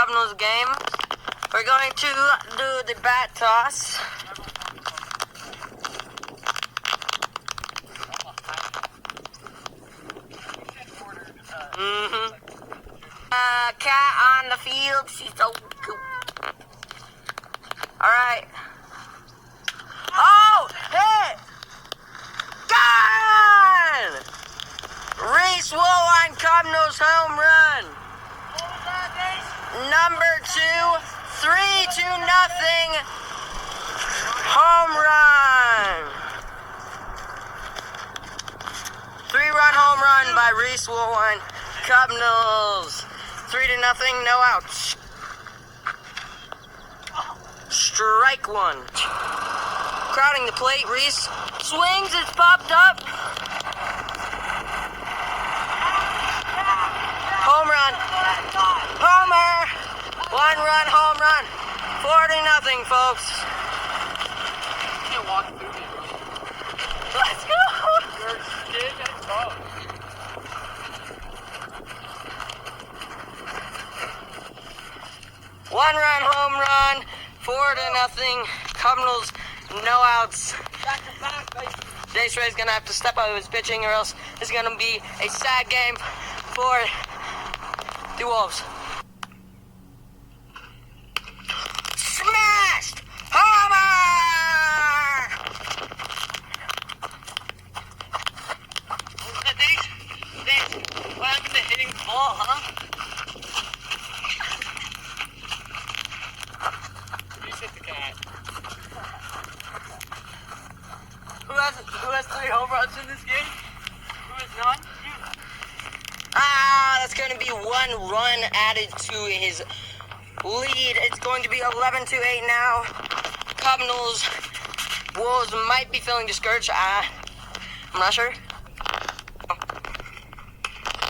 Cubinals game. We're going to do the bat toss. Cat on the field. She's so cute. Alright. Oh! Hit! Gone! Reese Woolwine Cubinals home run. What was that, Nate? Number 2, 3-0 home run. 3-run home run by Reese Woolwine Cubinals. 3-0, no outs. Strike one. Crowding the plate, Reese swings, it's popped up. Home run. Homer. 1-run home run. 4-0, folks. You can't walk through here. Let's go. You're skin and bone. One-run home run. 4-0. Cubinals, no outs. Back to back, baby. Jace Ray's gonna have to step up his pitching, or else it's gonna be a sad game for the Wolves. Smashed! Homer! Thanks. What happened to hitting the ball, huh? You hit the cat. Who has 3 home runs in this game? Who has none? You. That's going to be 1 run added to his lead. It's going to be 11-8 now. Cubinals, Wolves might be feeling discouraged. I'm not sure.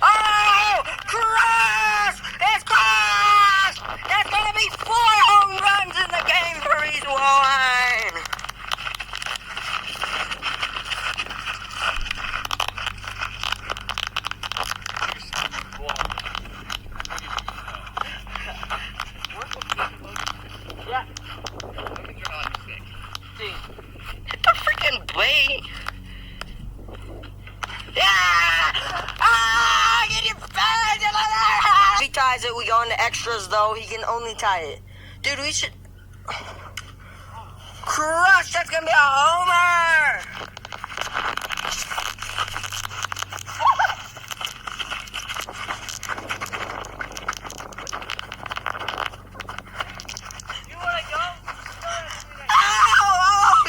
Oh! Cross! It's cross! There's going to be 4 home runs in the game for Reese Woolwine. Yeah. Hit the freaking blade. Yeah! Get your fans! If he ties it, we go into extras, though. He can only tie it. Dude, we should... Crush! That's gonna be a homer!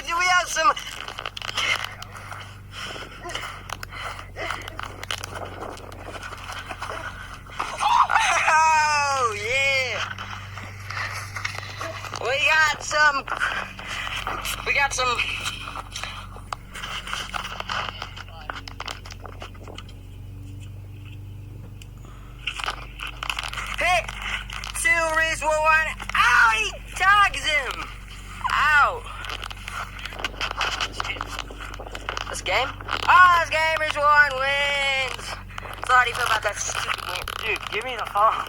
Do we have some... Oh, yeah. We got some... Hit to Reese Woolwine. Ow, he tags him. Ow. This game? This game is 1 wins. So how do you feel about that stupid game? Dude, give me the phone.